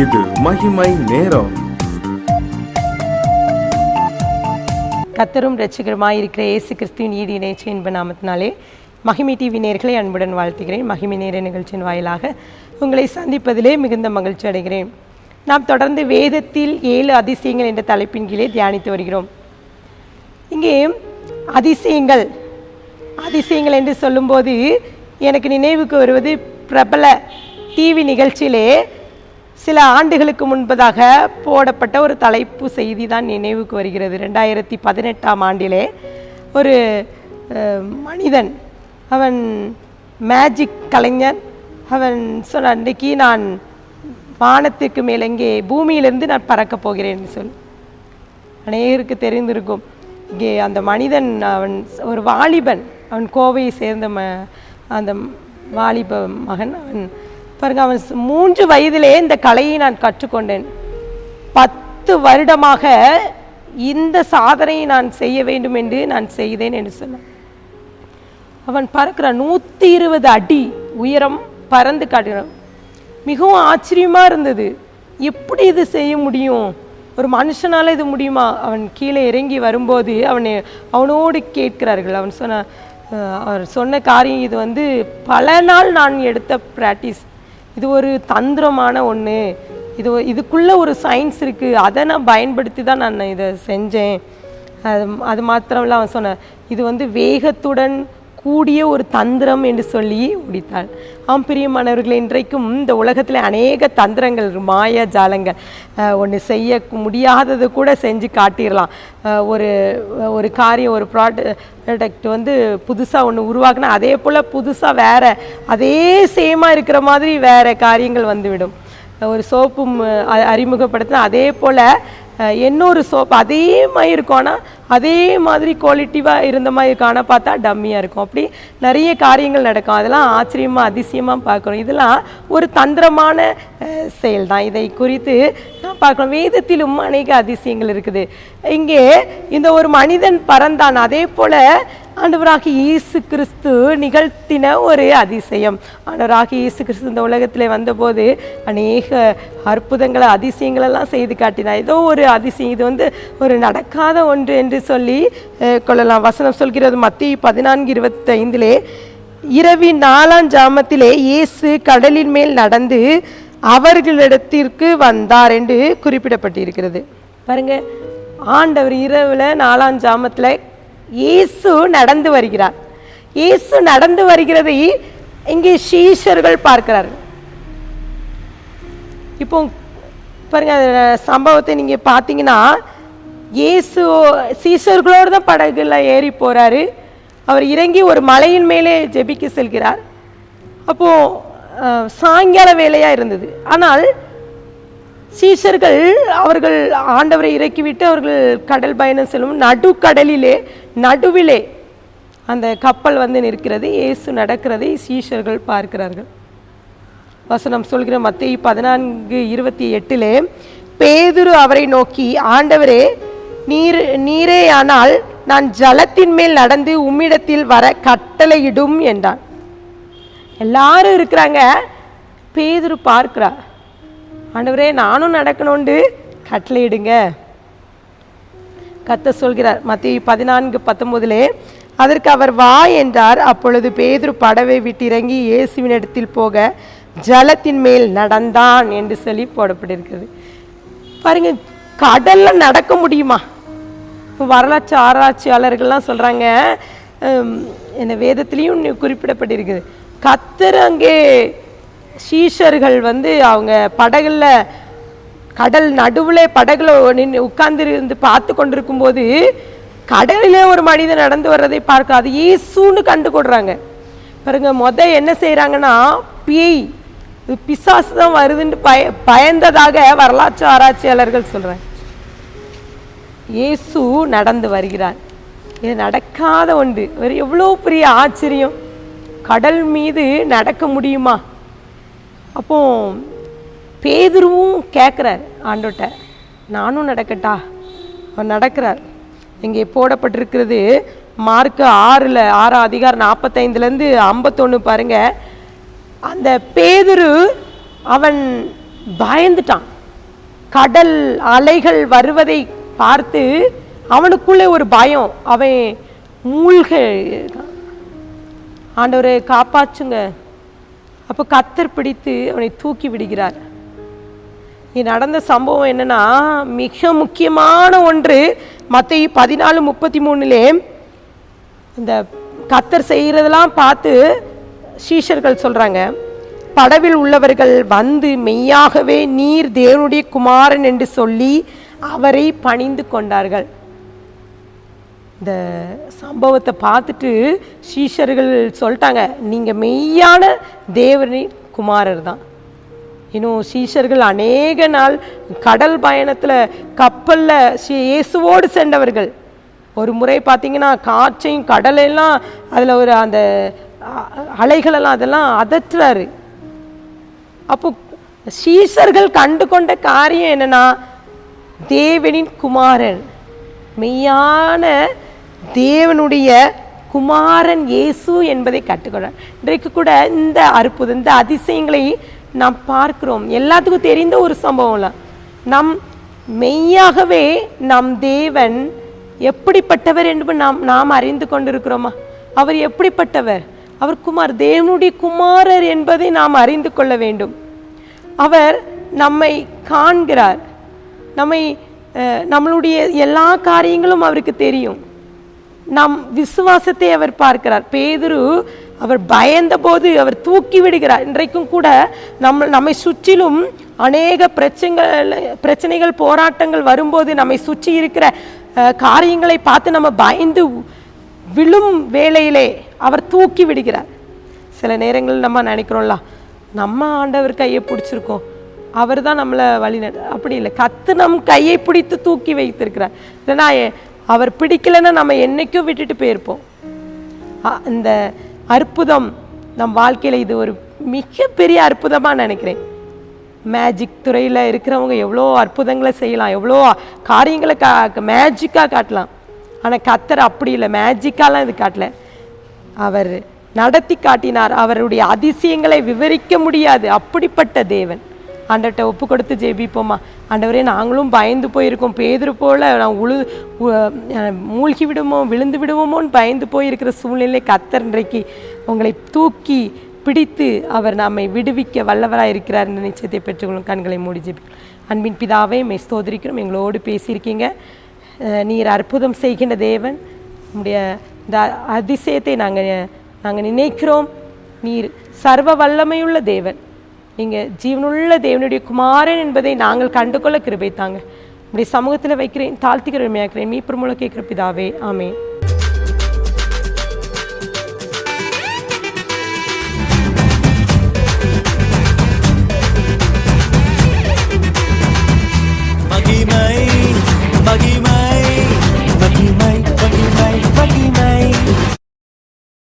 இது மகிமை நேரம். கர்த்தரும் இரட்சகருமாயிருக்கிற இயேசு கிறிஸ்துவின் ஈடு இணைச்ச இன்ப நாமத்தினாலே மகிமை டிவி நேயர்களை அன்புடன் வாழ்த்துகிறேன். மகிமை நேர நிகழ்ச்சியின் வாயிலாக உங்களை சந்திப்பதிலே மிகுந்த மகிழ்ச்சி அடைகிறேன். நாம் தொடர்ந்து வேதத்தில் 7 அதிசயங்கள் என்ற தலைப்பின் கீழே தியானித்து வருகிறோம். இங்கே அதிசயங்கள் என்று சொல்லும்போது எனக்கு நினைவுக்கு வருவது பிரபல டிவி நிகழ்ச்சியிலே சில ஆண்டுகளுக்கு முன்பதாக போடப்பட்ட ஒரு தலைப்பு செய்தி தான் நினைவுக்கு வருகிறது. 2018ஆம் ஆண்டிலே ஒரு மனிதன், அவன் மேஜிக் கலைஞன், அவன் சொன்னான், இன்றைக்கி நான் வானத்துக்கு மேலே இங்கே பூமியிலிருந்து நான் பறக்கப் போகிறேன்னு சொல்லி. அநேகருக்கு தெரிந்திருக்கும். இங்கே அந்த மனிதன், அவன் ஒரு வாலிபன், அவன் கோவையை சேர்ந்த அந்த வாலிப மகன். அவன் பாருங்க, அவன் 3 வயதிலே இந்த கலையை நான் கற்றுக்கொண்டேன். 10 வருடமாக இந்த சாதனையை நான் செய்ய வேண்டும் என்று நான் செய்தேன் என்று சொன்னான். அவன் பறக்கிறான், 120 அடி உயரம் பறந்து காட்டுகிறான். மிகவும் ஆச்சரியமாக இருந்தது. எப்படி இது செய்ய முடியும்? ஒரு மனுஷனால் இது முடியுமா? அவன் கீழே இறங்கி வரும்போது அவனோடு கேட்கிறார்கள். அவர் சொன்ன காரியம், இது பல நாள் நான் எடுத்த ப்ராக்டிஸ், இது ஒரு தந்திரமான ஒன்று, இதுக்குள்ளே ஒரு சயின்ஸ் இருக்குது, அதை நான் பயன்படுத்தி தான் நான் இதை செஞ்சேன். அது மாத்திரமில்ல, அவன் சொன்ன இது வேகத்துடன் கூடிய ஒரு தந்திரம் என்று சொல்லி முடித்தாள். பிரியமானவர்களே, இன்றைக்கும் இந்த உலகத்தில் அநேக தந்திரங்கள், மாயா ஜாலங்கள், ஒன்று செய்ய முடியாதது கூட செஞ்சு காட்டிடலாம். ஒரு காரியம், ஒரு ப்ராடக்ட் புதுசாக ஒன்று உருவாக்குனா அதே போல் புதுசாக வேறு அதே சேமாக இருக்கிற மாதிரி வேறு காரியங்கள் வந்துவிடும். ஒரு சோப்பும் அறிமுகப்படுத்தினா அதே போல் இன்னொரு சோப்பு அதே மாதிரி இருக்கும், ஆனால் அதே மாதிரி குவாலிட்டிவாக இருந்த மாதிரி இருக்கும், ஆனால் பார்த்தா டம்மியாக இருக்கும். அப்படி நிறைய காரியங்கள் நடக்கும். அதெல்லாம் ஆச்சரியமாக அதிசயமாக பார்க்குறோம். இதெல்லாம் ஒரு தந்திரமான செயல் தான். இதை குறித்து நான் பார்க்குறோம். வேதத்திலும் அநேக அதிசயங்கள் இருக்குது. இங்கே இந்த ஒரு மனிதன் பறந்தான், அதே போல் ஆண்டவராகிய இயேசு கிறிஸ்து நிகழ்த்தின ஒரு அதிசயம். ஆண்டவராகிய இயேசு கிறிஸ்து இந்த உலகத்தில் வந்தபோது அநேக அற்புதங்களை அதிசயங்களெல்லாம் செய்து காட்டினார். ஏதோ ஒரு அதிசயம், இது ஒரு நடக்காத ஒன்று என்று சொல்லி கொள்ளலாம். வசனம் சொல்கிறது மத்தேயு 14:25, இரவின் 4ஆம் ஜாமத்திலே இயேசு கடலின் மேல் நடந்து அவர்களிடத்திற்கு வந்தார் என்று குறிப்பிடப்பட்டிருக்கிறது. பாருங்க, ஆண்டவர் இரவில் 4ஆம் ஜாமத்தில் இயேசு நடந்து வருகிறார். இயேசு நடந்து வருகிறதை இங்கே சீஷர்கள் பார்க்கிறார்கள். இப்போ பாருங்க, சம்பவத்தை நீங்க பார்த்தீங்கன்னா, இயேசு சீஷர்களோடு தான் படகுல ஏறி போறாரு. அவர் இறங்கி ஒரு மலையின் மேலே ஜெபிக்க செல்கிறார். அப்போ சாயங்கால வேலையா இருந்தது. ஆனால் சீஷர்கள் அவர்கள் ஆண்டவரை இறக்கிவிட்டு அவர்கள் கடல் பயணம் செல்லும். நடுவிலே அந்த கப்பல் நிற்கிறது. இயேசு நடக்கிறதை சீஷர்கள் பார்க்கிறார்கள். வசனம் சொல்கிற மத்தேயு 14:28, பேதுரு அவரை நோக்கி, ஆண்டவரே, நீரே ஆனால் நான் ஜலத்தின் மேல் நடந்து உம்மிடத்தில் வர கட்டளையிடும் என்றான். எல்லாரும் இருக்கிறாங்க. பேதுரு பார்க்கிறார், ஆண்டவரே, நானும் நடக்கணும்னு கட்டளையிடுங்க. கர்த்தர் சொல்கிறார் மத்தேயு 14:19, அதற்கு அவர் வா என்றார். அப்பொழுது பேதுரு படவை விட்டு இறங்கி இயேசுவின் இடத்தில் போக ஜலத்தின் மேல் நடந்தான் என்று சொல்லி போடப்பட்டிருக்கிறது. பாருங்க, கடல்ல நடக்க முடியுமா? இப்போ வரலாற்று ஆராய்ச்சியாளர்கள்லாம் சொல்றாங்க, என்ன வேதத்திலையும் குறிப்பிடப்பட்டிருக்குது, கர்த்தர் அங்கே சீஷர்கள் அவங்க படகுல கடல் நடுவில் படகுல உட்கார்ந்து இருந்து பார்த்து கொண்டிருக்கும் போது கடலிலே ஒரு மனிதன் நடந்து வர்றதை பார்க்க அது இயேசுன்னு கண்டு கொள்றாங்க. பாருங்க, என்ன செய்யறாங்கன்னா, பேய் பிசாசு தான் வருதுன்னு பயந்ததாக வரலாற்று ஆராய்ச்சியாளர்கள் சொல்றாங்க. இயேசு நடந்து வருகிறார். இது நடக்காத ஒன்று. எவ்வளோ பெரிய ஆச்சரியம்! கடல் மீது நடக்க முடியுமா? அப்போ பேதுருவும் கேட்குறார் ஆண்டோட்ட, நானும் நடக்கட்டா? அவர் நடக்கிறார். இங்கே போடப்பட்டிருக்கிறது மார்க் 6ஆம் அதிகாரம் 45 51 பாருங்க. அந்த பேதுரு அவன் பயந்துட்டான். கடல் அலைகள் வருவதை பார்த்து அவனுக்குள்ளே ஒரு பயம், அவன் மூழ்க, ஆண்டவரை காப்பாற்றுங்க. அப்போ கர்த்தர் பிடித்து அவனை தூக்கி விடுகிறார். இது நடந்த சம்பவம் என்னன்னா, மிக முக்கியமான ஒன்று. மத்தேயு 14:33 இந்த கர்த்தர் செய்கிறதெல்லாம் பார்த்து சீஷர்கள் சொல்றாங்க, படவில் உள்ளவர்கள் வந்து மெய்யாகவே நீர் தேவனுடைய குமாரன் என்று சொல்லி அவரை பணிந்து கொண்டார்கள். இந்த சம்பவத்தை பார்த்துட்டு சீஷர்கள் சொல்லிட்டாங்க, நீங்க மெய்யான தேவனின் குமாரர் தான். இன்னும் சீஷர்கள் அநேக நாள் கடல் பயணத்தில் கப்பலில் இயேசுவோடு சென்றவர்கள். ஒரு முறை பார்த்தீங்கன்னா காற்றையும் கடலெல்லாம் அதில் ஒரு அந்த அலைகளெல்லாம் அதெல்லாம் அதற்றுறாரு. அப்போ சீஷர்கள் கண்டு கொண்ட காரியம் என்னன்னா, தேவனின் குமாரன், மெய்யான தேவனுடைய குமாரன் இயேசு என்பதை கற்றுக்கொண்டார். இன்றைக்கு கூட இந்த அற்புதம், இந்த அதிசயங்களை நாம் பார்க்கிறோம். எல்லாத்துக்கும் தெரிந்த ஒரு சம்பவம்ல, நம் மெய்யாகவே நம் தேவன் எப்படிப்பட்டவர் என்று நாம் அறிந்து கொண்டிருக்கிறோமா? அவர் எப்படிப்பட்டவர்? அவர் குமார், தேவனுடைய குமாரர் என்பதை நாம் அறிந்து கொள்ள வேண்டும். அவர் நம்மை காண்கிறார், நம்மளுடைய எல்லா காரியங்களும் அவருக்கு தெரியும். நம் விசுவாசத்தை அவர் பார்க்கிறார். பேதுரு அவர் பயந்த போது அவர் தூக்கி விடுகிறார். இன்றைக்கும் கூட நம்மை சுற்றிலும் அநேக பிரச்சனைகள் போராட்டங்கள் வரும்போது நம்மை சுற்றி இருக்கிற காரியங்களை பார்த்து நம்ம பயந்து விழும் வேளையிலே அவர் தூக்கி விடுகிறார். சில நேரங்கள் நம்ம நினைக்கிறோம்ல, நம்ம ஆண்டவர் கையை பிடிச்சிருக்கோம், அவர் தான் நம்மளை வழிநட, அப்படி இல்லை. கர்த்தர் நம் கையை பிடித்து தூக்கி வைத்திருக்கிறார். இல்லைன்னா அவர் பிடிக்கலைன்னா நம்ம என்னைக்கும் விட்டுட்டு போயிருப்போம். இந்த அற்புதம் நம் வாழ்க்கையில் இது ஒரு மிகப்பெரிய அற்புதமாக நினைக்கிறேன். மேஜிக் துறையில் இருக்கிறவங்க எவ்வளோ அற்புதங்களை செய்யலாம், எவ்வளோ காரியங்களை மேஜிக்காக காட்டலாம். ஆனால் கர்த்தர் அப்படி இல்லை, மேஜிக்காலாம் இது காட்டல, அவர் நடத்தி காட்டினார். அவருடைய அதிசயங்களை விவரிக்க முடியாது, அப்படிப்பட்ட தேவன். ஆண்டவர்கிட்ட ஒப்பு கொடுத்து ஜெபிப்போமா? ஆண்டவரே, நாங்களும் பயந்து போயிருக்கோம், பேதுரு போல நான் மூழ்கி விடுமோ விழுந்து விடுவோமோன்னு பயந்து போயிருக்கிற சூழ்நிலை கர்த்தர் இன்றைக்கு உங்களை தூக்கி பிடித்து அவர் நம்மை விடுவிக்க வல்லவராக இருக்கிறார் என்ற நிச்சயத்தை பெற்றுக்கொள்ளும். கண்களை மூடி ஜெபிக்கிறோம். அன்பின் பிதாவே, மெய் ஸ்தோத்திரிக்கிறோம், எங்களோடு பேசியிருக்கீங்க. நீர் அற்புதம் செய்கின்ற தேவன். உங்களுடைய இந்த அதிசயத்தை நாங்கள் நினைக்கிறோம். நீர் சர்வ வல்லமையுள்ள தேவன், நீங்கள் ஜீவனுள்ள தேவனுடைய குமாரன் என்பதை நாங்கள் கண்டுகொள்ள கிருபை தாங்க. உங்களுடைய சமூகத்தில் வைக்கிறேன், தாழ்த்திக்கிறேன், மீட்பர் மூலம் கேட்கிற பிதாவே, ஆமென்.